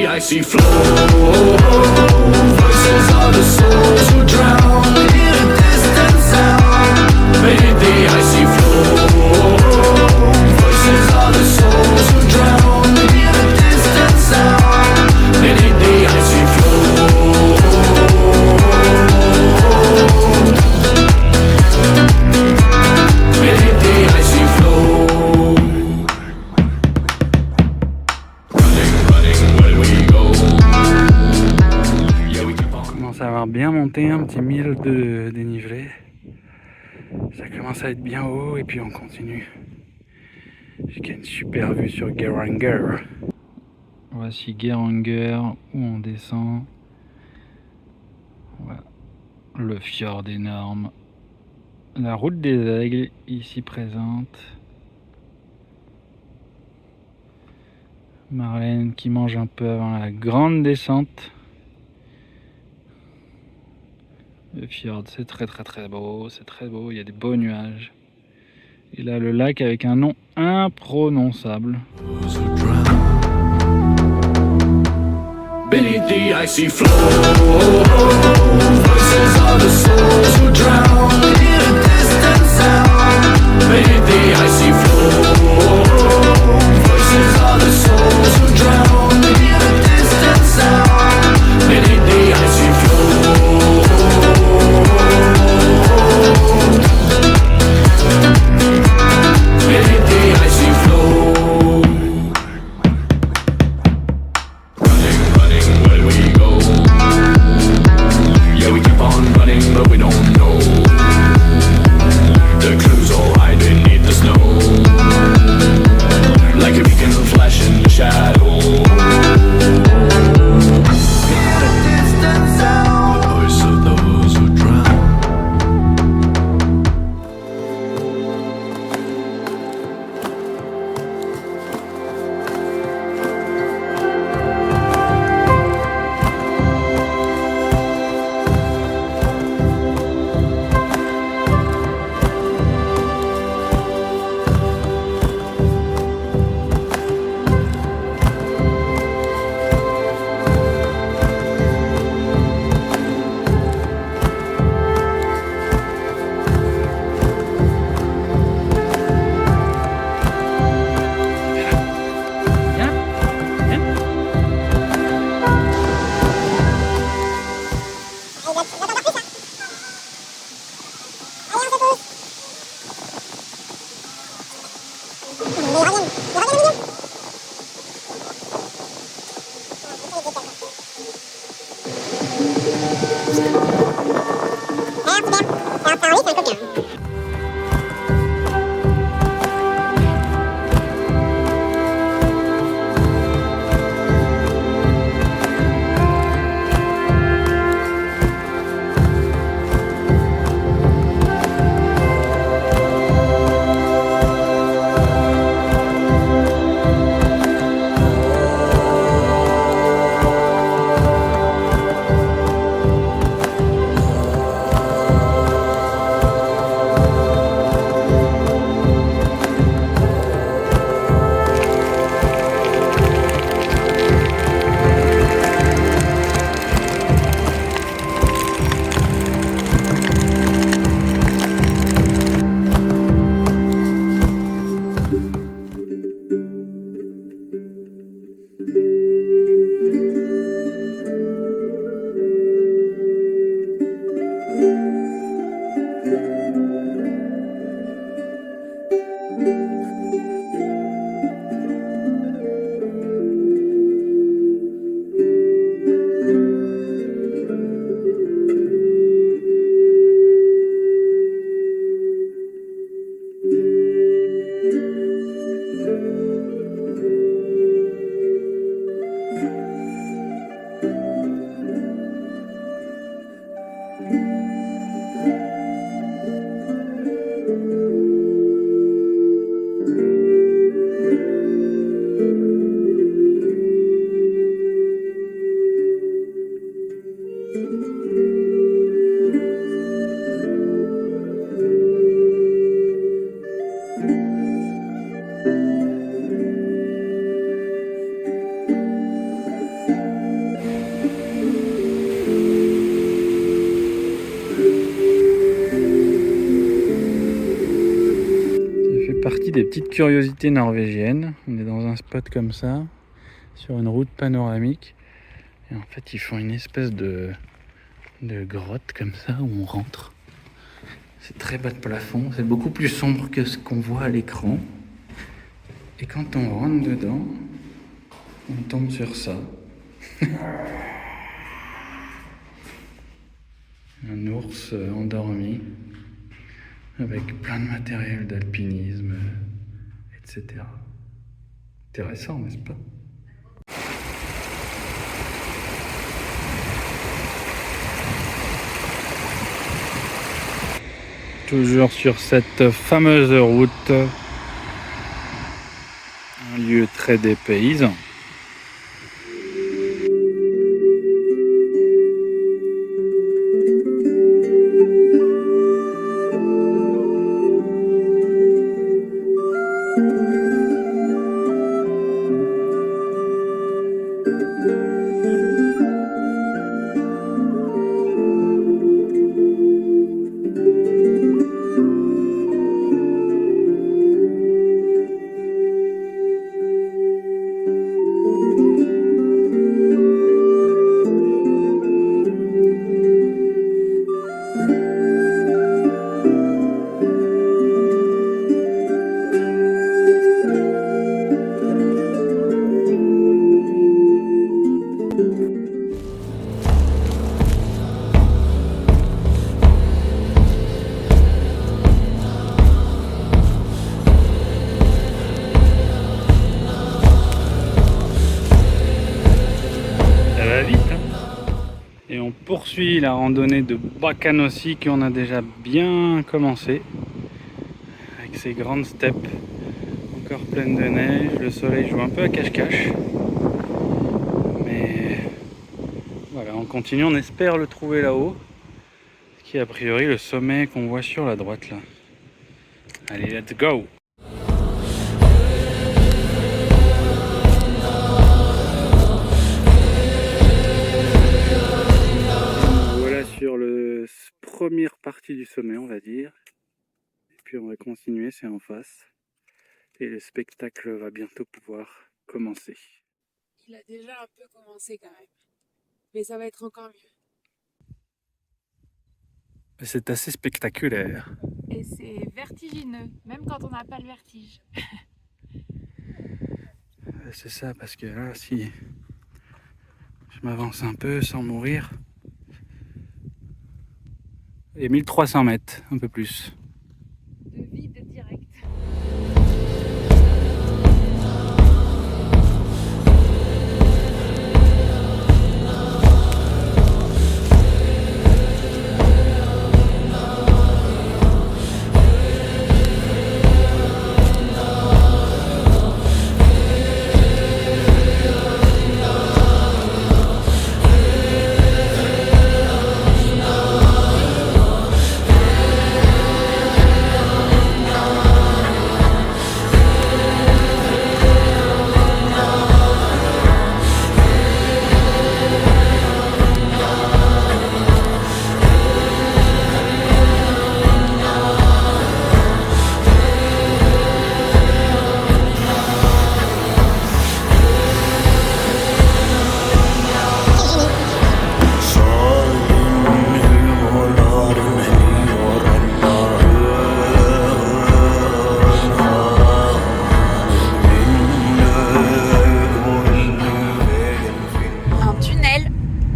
the icy flow. Voices of the souls who drown in a distant sound. Beneath the icy flow. Voices of the souls who drown in a distant sound. Beneath the icy flow. Beneath the icy flow. Ça va bien monter, un petit 1000 de dénivelé. Ça commence à être bien haut et puis on continue jusqu'à une super vue sur Geiranger. Voici Geiranger où on descend. Voilà. Le fjord énorme. La route des aigles ici présente. Marlène qui mange un peu avant la grande descente. Le fjord, c'est très beau, c'est très beau, il y a des beaux nuages. Et là, le lac avec un nom imprononçable. Beneath the icy flow, voices of the souls who drown in a distant sound. Beneath the icy flow, voices of the souls who drown in a distant sound. Beneath the icy flow. Beneath the icy flow. But we don't know. The clues all hide beneath the snow, like a beacon flash in the shadow. In a distant sound, the voice of those who drown. des petites curiosités norvégiennes. On est dans un spot comme ça, sur une route panoramique. Et en fait, ils font une espèce de grotte comme ça où on rentre. C'est très bas de plafond, c'est beaucoup plus sombre que ce qu'on voit à l'écran. Et quand on rentre dedans, on tombe sur ça. Un ours endormi, avec plein de matériel d'alpinisme, etc. Intéressant, n'est-ce pas? Toujours sur cette fameuse route, un lieu très dépaysant. Et on poursuit la randonnée de Bakkanossi qu'on a déjà bien commencé avec ces grandes steppes encore pleines de neige. Le soleil joue un peu à cache-cache, mais voilà, on continue, on espère le trouver là-haut, qui est a priori le sommet qu'on voit sur la droite là. Allez, let's go! Sur la première partie du sommet, on va dire. Et puis on va continuer, c'est en face. Et le spectacle va bientôt pouvoir commencer. Il a déjà un peu commencé quand même. Mais ça va être encore mieux. C'est assez spectaculaire. Et c'est vertigineux, même quand on n'a pas le vertige. C'est ça, parce que là, si je m'avance un peu sans mourir, et 1300 mètres, un peu plus. De vide direct.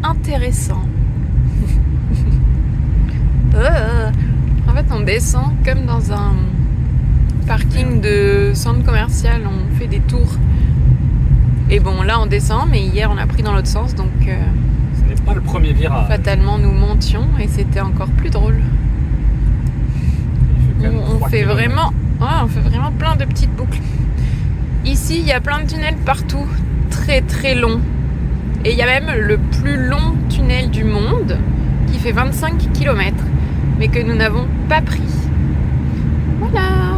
Intéressant. En fait, on descend comme dans un parking de centre commercial. On fait des tours. Et bon, là, on descend, mais hier, on a pris dans l'autre sens, donc Ce n'est pas le premier virage. fatalement, nous montions et c'était encore plus drôle. On fait vraiment plein de petites boucles. Ici, il y a plein de tunnels partout, très très longs. Et il y a même le plus long tunnel du monde qui fait 25 km, mais que nous n'avons pas pris. Voilà.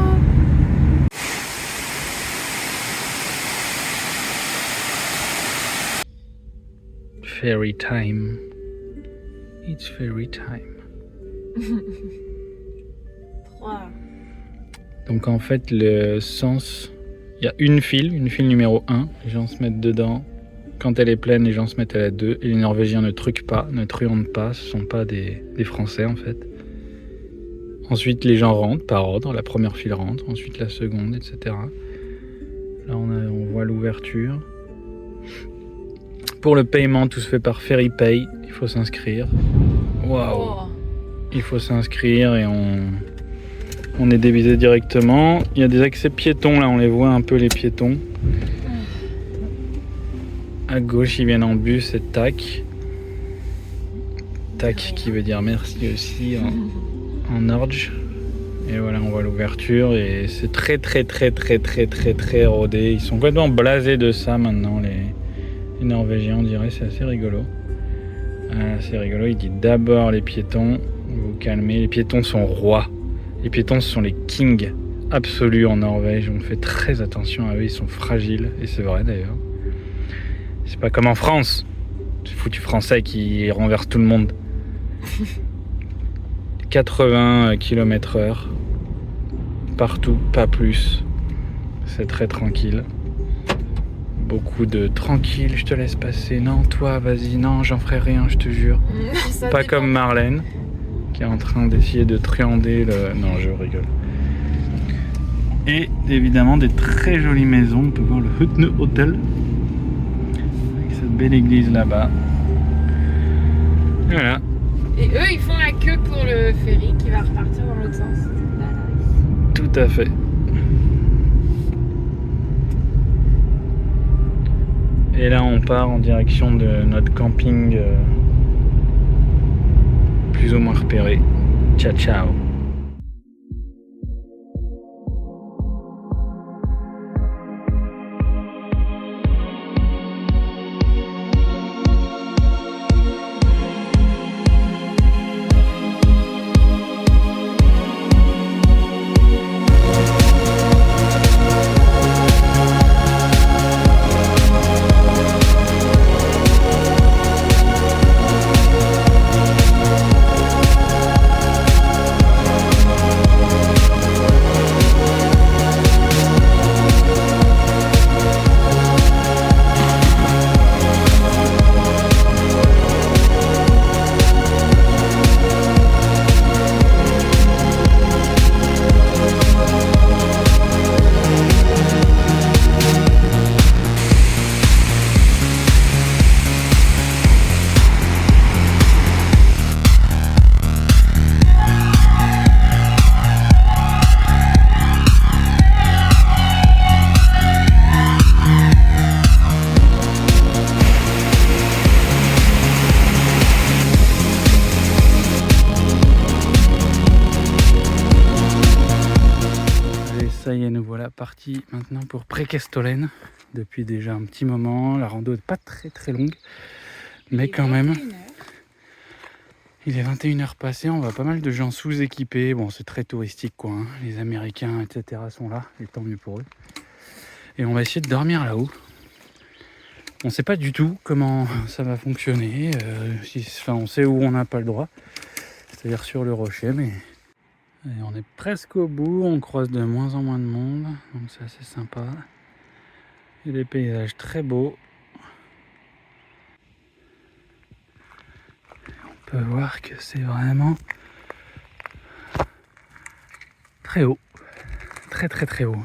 Fairy time. It's fairy time. 3. Donc en fait, le sens, il y a une file numéro 1, les gens se mettent dedans. Quand elle est pleine, les gens se mettent à la 2 et les Norvégiens ne truquent pas, ne truandent pas, ce sont pas des Français en fait. Ensuite, les gens rentrent par ordre, la première file rentre, ensuite la seconde, etc. Là, on voit l'ouverture. Pour le paiement, tout se fait par FerryPay, il faut s'inscrire. Waouh! Oh. Il faut s'inscrire et on est débité directement. Il y a des accès piétons, là, on les voit un peu les piétons. À gauche, ils viennent en bus et tac. Tac qui veut dire merci aussi en Norge. Et voilà, on voit l'ouverture et c'est très rodé. Ils sont complètement blasés de ça maintenant, les Norvégiens, on dirait, c'est assez rigolo. C'est rigolo, il dit d'abord les piétons, vous vous calmez, les piétons sont rois. Les piétons sont les kings absolus en Norvège, on fait très attention à eux, ils sont fragiles, et c'est vrai d'ailleurs. C'est pas comme en France, c'est foutu français qui renverse tout le monde. 80 km/h, partout, pas plus. C'est très tranquille. Beaucoup de tranquille, je te laisse passer. Non, toi, vas-y, non, j'en ferai rien, je te jure. Ça Pas dépend. comme Marlène, qui est en train d'essayer de truander le... Non, je rigole. Et évidemment, des très jolies maisons. On peut voir le Hutne Hotel, avec cette belle église là-bas. Voilà. Et eux, ils font la queue pour le ferry qui va repartir dans l'autre sens. Tout à fait. Et là, on part en direction de notre camping plus ou moins repéré. Ciao, ciao. Ça y est, nous voilà partis maintenant pour Preikestolen depuis déjà un petit moment. La rando n'est pas très longue, mais quand même. Il est 21h passé, on voit pas mal de gens sous-équipés. Bon, c'est très touristique quoi, hein. Les Américains, etc. sont là, et tant mieux pour eux. Et on va essayer de dormir là-haut. On sait pas du tout comment ça va fonctionner. On sait où on n'a pas le droit, c'est-à-dire sur le rocher, mais... Et on est presque au bout, on croise de moins en moins de monde, donc c'est assez sympa. Il y a des paysages très beaux. On peut voir que c'est vraiment très haut, très haut.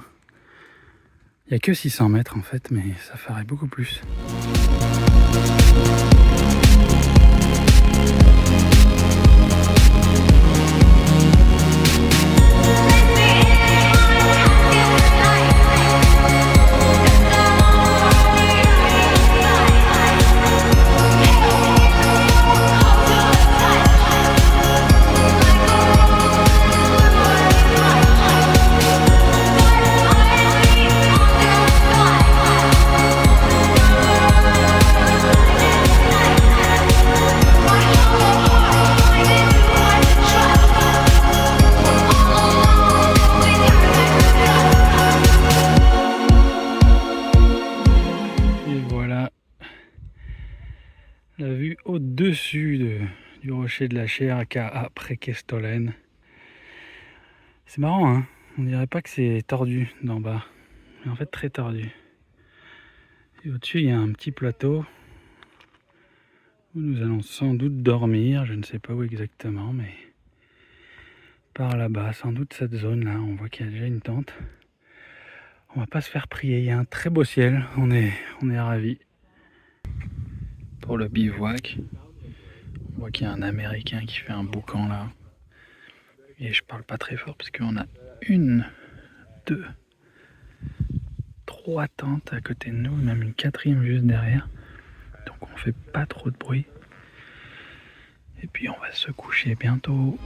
Il n'y a que 600 mètres en fait, mais ça ferait beaucoup plus. La vue au-dessus du rocher de la Chair à Preikestolen. C'est marrant, hein. On dirait pas que c'est tordu d'en bas, mais en fait très tordu. Et au-dessus, il y a un petit plateau où nous allons sans doute dormir. Je ne sais pas où exactement, mais par là-bas, sans doute cette zone-là. On voit qu'il y a déjà une tente. On va pas se faire prier. Il y a un très beau ciel. On est ravis. Pour le bivouac, on voit qu'il y a un Américain qui fait un boucan là. Et je parle pas très fort parce qu'on a 1, 2, 3 tentes à côté de nous, même une 4e juste derrière. Donc on fait pas trop de bruit. Et puis on va se coucher bientôt.